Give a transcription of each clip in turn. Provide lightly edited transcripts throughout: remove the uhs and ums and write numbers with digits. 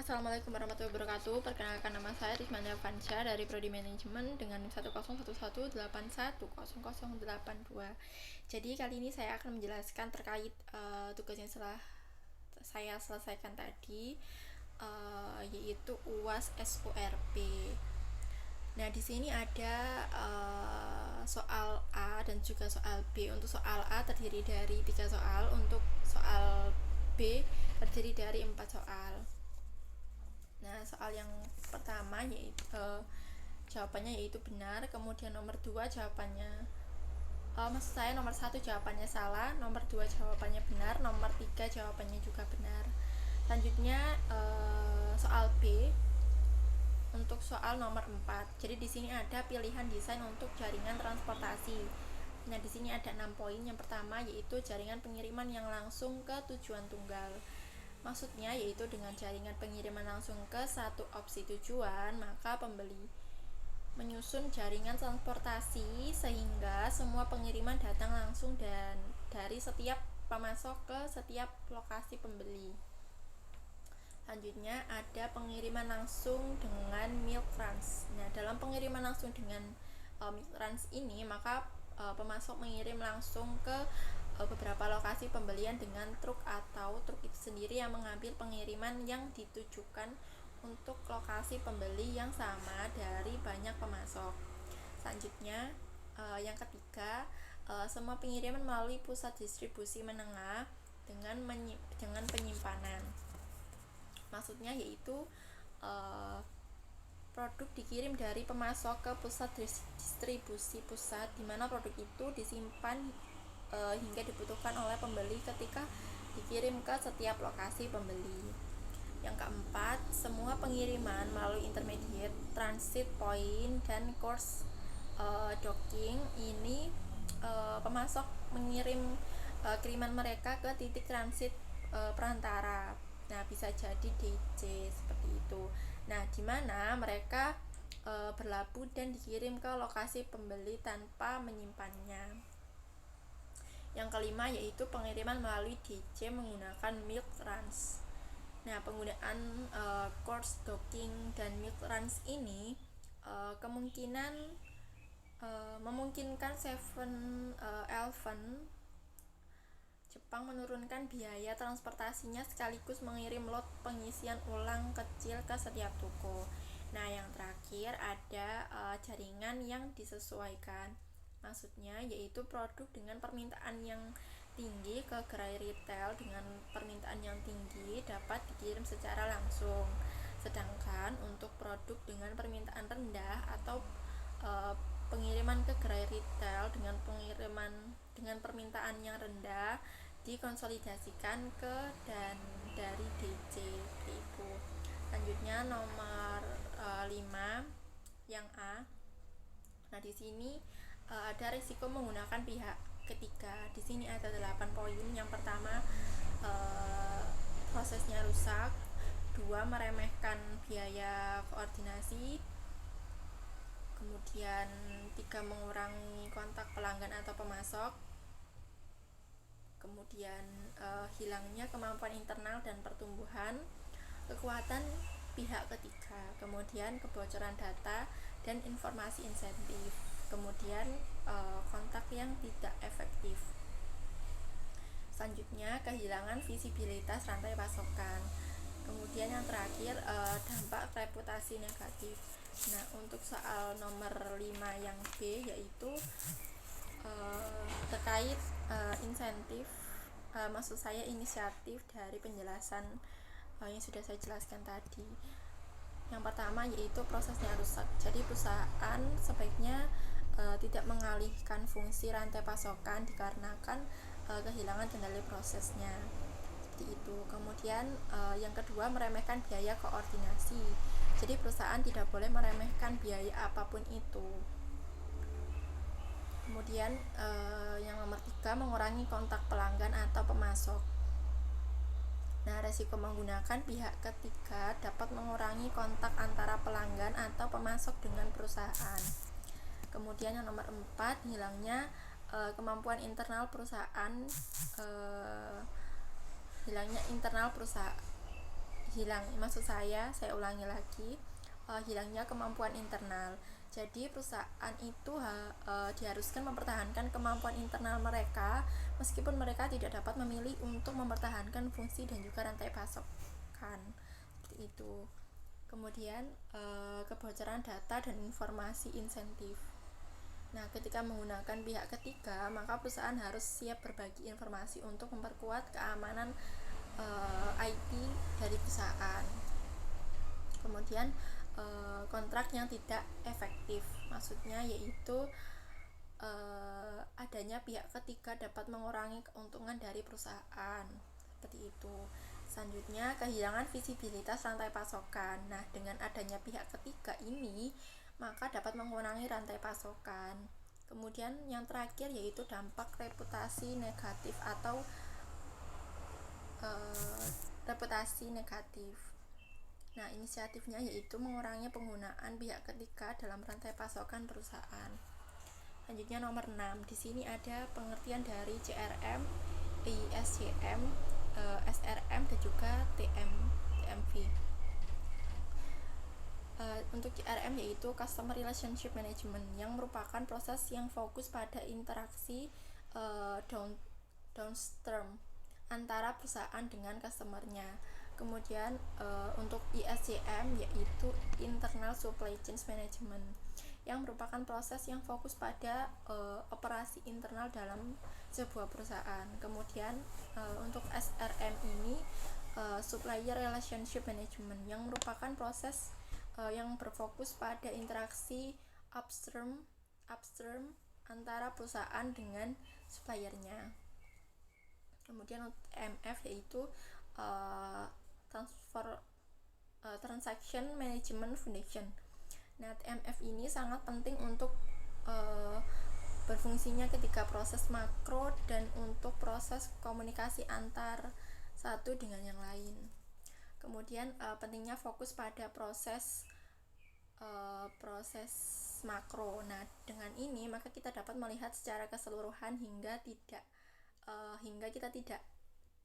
Assalamualaikum warahmatullahi wabarakatuh. Perkenalkan, nama saya Rizmania Fansha dari Prodi Manajemen dengan 10118108082. Jadi kali ini saya akan menjelaskan terkait tugas yang saya selesaikan tadi, yaitu UAS SURP. Nah, di sini ada soal A dan juga soal B. Untuk soal A terdiri dari 3 soal, untuk soal B terdiri dari 4 soal. Nah, soal yang pertama yaitu jawabannya yaitu benar, kemudian nomor 2 jawabannya maksud saya nomor 1 jawabannya salah, nomor 2 jawabannya benar, nomor 3 jawabannya juga benar. Selanjutnya soal B untuk soal nomor 4. Jadi di sini ada pilihan desain untuk jaringan transportasi. Nah, di sini ada 6 poin. Yang pertama yaitu jaringan pengiriman yang langsung ke tujuan tunggal. Maksudnya yaitu dengan jaringan pengiriman langsung ke satu opsi tujuan, maka pembeli menyusun jaringan transportasi sehingga semua pengiriman datang langsung dan dari setiap pemasok ke setiap lokasi pembeli. Selanjutnya ada pengiriman langsung dengan milk runs. Nah, dalam pengiriman langsung dengan milk runs ini, maka pemasok mengirim langsung ke beberapa lokasi pembelian dengan truk atau truk itu sendiri yang mengambil pengiriman yang ditujukan untuk lokasi pembeli yang sama dari banyak pemasok. Selanjutnya yang ketiga, semua pengiriman melalui pusat distribusi menengah dengan penyimpanan. Maksudnya yaitu produk dikirim dari pemasok ke pusat distribusi pusat, di mana produk itu disimpan hingga dibutuhkan oleh pembeli ketika dikirim ke setiap lokasi pembeli. Yang keempat, semua pengiriman melalui intermediate, transit point, dan course docking ini pemasok mengirim kiriman mereka ke titik transit perantara. Nah, bisa jadi DC seperti itu. Nah, di mana mereka berlabuh dan dikirim ke lokasi pembeli tanpa menyimpannya. Yang kelima yaitu pengiriman melalui DC menggunakan milk runs. Nah, penggunaan course docking dan milk runs ini kemungkinan memungkinkan 7-Eleven Jepang menurunkan biaya transportasinya sekaligus mengirim lot pengisian ulang kecil ke setiap toko. Nah, yang terakhir ada jaringan yang disesuaikan. Maksudnya yaitu produk dengan permintaan yang tinggi ke gerai retail dengan permintaan yang tinggi dapat dikirim secara langsung. Sedangkan untuk produk dengan permintaan rendah atau pengiriman ke gerai retail dengan permintaan yang rendah dikonsolidasikan ke dan dari DC itu. Selanjutnya nomor 5 yang A. Nah, di sini ada risiko menggunakan pihak ketiga. Di sini ada 8 poin. Yang pertama, prosesnya rusak. 2, meremehkan biaya koordinasi. Kemudian 3, mengurangi kontak pelanggan atau pemasok. Kemudian hilangnya kemampuan internal dan pertumbuhan, kekuatan pihak ketiga, kemudian kebocoran data dan informasi insentif, kemudian kontak yang tidak efektif. Selanjutnya kehilangan visibilitas rantai pasokan. Kemudian yang terakhir dampak reputasi negatif. Nah, untuk soal nomor 5 yang B yaitu terkait insentif, maksud saya inisiatif dari penjelasan yang sudah saya jelaskan tadi. Yang pertama yaitu prosesnya rusak. Jadi perusahaan sebaiknya tidak mengalihkan fungsi rantai pasokan dikarenakan kehilangan kendali prosesnya. Seperti itu. Kemudian yang kedua, meremehkan biaya koordinasi. Jadi perusahaan tidak boleh meremehkan biaya apapun itu. Kemudian yang nomor 3, mengurangi kontak pelanggan atau pemasok. Nah, resiko menggunakan pihak ketiga dapat mengurangi kontak antara pelanggan atau pemasok dengan perusahaan. Kemudian yang nomor 4, hilangnya kemampuan internal perusahaan, saya ulangi lagi, hilangnya kemampuan internal. Jadi perusahaan itu diharuskan mempertahankan kemampuan internal mereka meskipun mereka tidak dapat memilih untuk mempertahankan fungsi dan juga rantai pasokan, seperti itu. Kemudian kebocoran data dan informasi insentif. Nah, ketika menggunakan pihak ketiga, maka perusahaan harus siap berbagi informasi untuk memperkuat keamanan IT dari perusahaan. Kemudian kontrak yang tidak efektif, maksudnya yaitu adanya pihak ketiga dapat mengurangi keuntungan dari perusahaan, seperti itu. Selanjutnya, kehilangan visibilitas rantai pasokan. Nah, dengan adanya pihak ketiga ini, maka dapat mengurangi rantai pasokan. Kemudian yang terakhir yaitu dampak reputasi negatif atau reputasi negatif. Nah, inisiatifnya yaitu mengurangi penggunaan pihak ketiga dalam rantai pasokan perusahaan. Selanjutnya nomor 6. Di sini ada pengertian dari CRM, ISCM, SRM dan juga TMV. Untuk CRM yaitu Customer Relationship Management, yang merupakan proses yang fokus pada interaksi downstream antara perusahaan dengan customernya. Kemudian untuk ISCM yaitu Internal Supply Chain Management, yang merupakan proses yang fokus pada operasi internal dalam sebuah perusahaan. Kemudian untuk SRM ini Supplier Relationship Management, yang merupakan proses yang berfokus pada interaksi upstream antara perusahaan dengan suppliernya. Kemudian untuk MF yaitu Transaction Management Foundation. Nah, TMF ini sangat penting untuk berfungsinya ketika proses makro dan untuk proses komunikasi antar satu dengan yang lain. Kemudian pentingnya fokus pada proses makro. Nah, dengan ini maka kita dapat melihat secara keseluruhan hingga kita tidak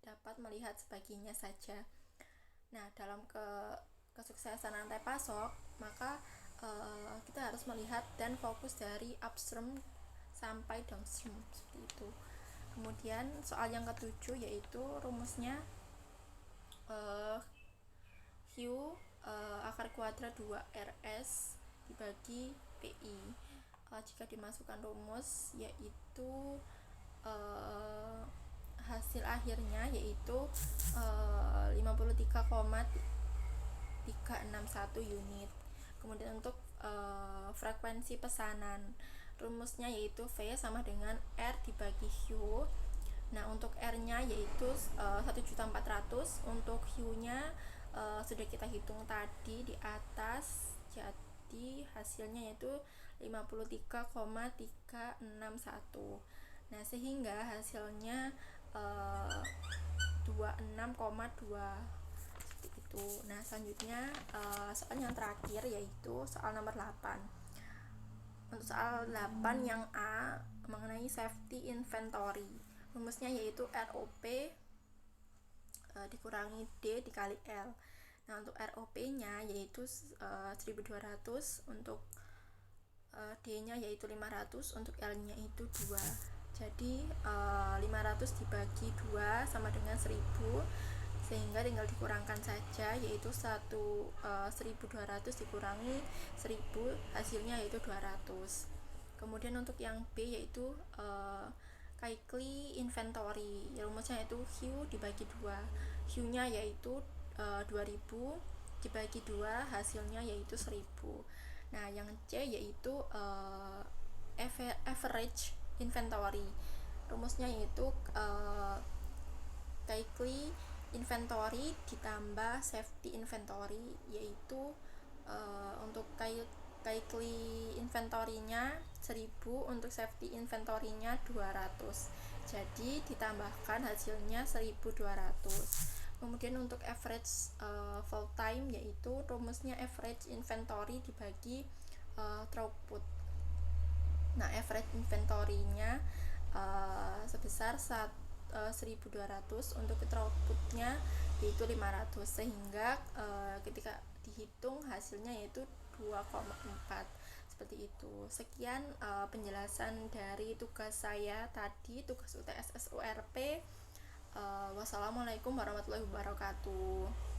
dapat melihat sebagiannya saja. Nah, dalam kesuksesan rantai pasok, maka kita harus melihat dan fokus dari upstream sampai downstream, seperti itu. Kemudian soal yang ketujuh yaitu rumusnya Q akar kuadrat 2RS dibagi PI. Jika dimasukkan rumus yaitu hasil akhirnya yaitu 53,361 unit. Kemudian untuk frekuensi pesanan, rumusnya yaitu V sama dengan R dibagi Q. Nah, untuk R-nya yaitu 1.400.000, untuk Q-nya sudah kita hitung tadi di atas. Jadi hasilnya yaitu 53,361. Nah, sehingga hasilnya 26,2 seperti itu. Nah, selanjutnya soal yang terakhir yaitu soal nomor 8. Untuk soal 8 yang A mengenai safety inventory, rumusnya yaitu ROP dikurangi D dikali L. Nah, untuk ROP-nya yaitu 1200, untuk D-nya yaitu 500, untuk L-nya itu 2. Jadi 500 dibagi 2 sama dengan 1000, sehingga tinggal dikurangkan saja, yaitu 1200 dikurangi 1000, hasilnya yaitu 200. Kemudian untuk yang B yaitu Cycle Inventory, rumusnya yaitu Q dibagi 2. Q-nya yaitu 2000 dibagi 2, hasilnya yaitu 1000. Nah, yang C yaitu Average Inventory, rumusnya yaitu Cycle Inventory ditambah Safety Inventory, yaitu untuk Cycle Inventory-nya 1000, untuk Safety Inventory-nya 200. Jadi ditambahkan hasilnya 1200. Kemudian untuk average full time yaitu rumusnya average inventory dibagi throughput. Nah, average inventory-nya sebesar 1200, untuk throughputnya yaitu 500, sehingga ketika dihitung hasilnya yaitu 2,4 seperti itu. Sekian penjelasan dari tugas saya tadi, tugas UTS SURP. Wassalamualaikum warahmatullahi wabarakatuh.